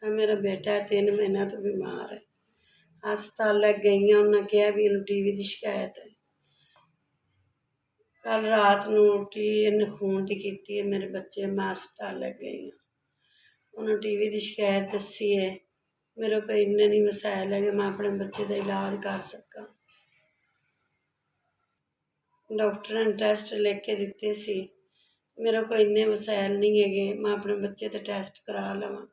मेरा बेटा है 3 महीना तो बीमार है। हस्पताल ले गई, उन्हें कहा भी इन्हूं टीवी की शिकायत है। कल रात नूं उठी इन्हें खून की की है मेरे बच्चे। मैं हस्पताल ले गई, उन्होंने टीवी की शिकायत दसी है। मेरे को इन्ने नहीं वसायल है कि मैं अपने बच्चे का इलाज कर सका। डॉक्टर ने टैसट लिख के दिते सी, मेरे को इन्ने वसायल नहीं है मैं अपने बच्चे ते टैसट करा लवां।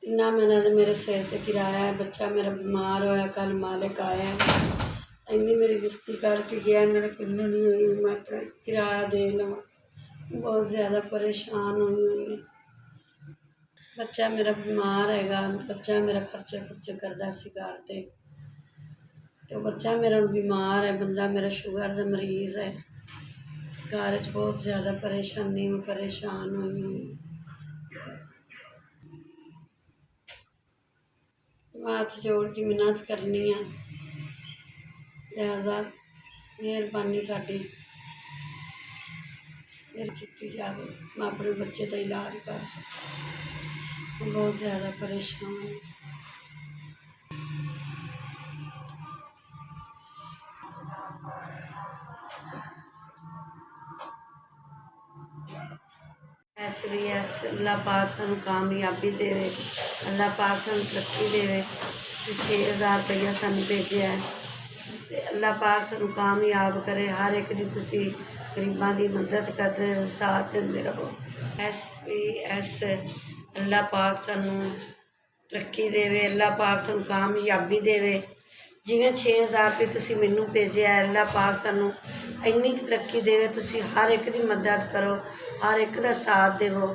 इन्ना मेरे सिर ते किराया है। बच्चा मेरा बीमार होया, कल मालिक आया इन्नी मेरी बिस्ती करके गया, मेरे को नहीं हुई मैं अपना किराया दे लवां। बहुत ज़्यादा परेशान हुई। बच्चा मेरा बीमार हैगा, बच्चा मेरा खर्चे खुर्चे करदा सी घर ते, तो बच्चा मेरा बीमार है। बंदा मेरा शुगर का मरीज़ है। घर च बहुत ज़्यादा परेशानी में परेशान हुई। हाथ जोड़ के मिन्नत करनी है, लिहाजा मेहरबानी तुहाडी फिर की जाए, मैं अपने बच्चे का इलाज कर सकां। बहुत ज़्यादा परेशान हूँ। SBS अल्लाह पाक तुहानूं कामयाबी देवे, अल्लाह पाक तुहानूं तरक्की देवे। तुसीं 6000 रुपया सानूं भेजिया है, ते अल्लाह पाक तुहानूं कामयाब करे। हर एक दी तुसीं गरीबां दी मदद करदे साथ दिंदे रहो। SBS अल्लाह पाक तुहानूं तरक्की देवे, अल्लाह पाक तुहानूं कामयाबी देवे। जिवें 6000 रुपये तुसीं मैनूं भेजिया है, अल्लाह पाक तुहानूं इन्नी तरक्की देवे। तुसीं हर एक दी मदद करो, हर एक दा साथ देवो।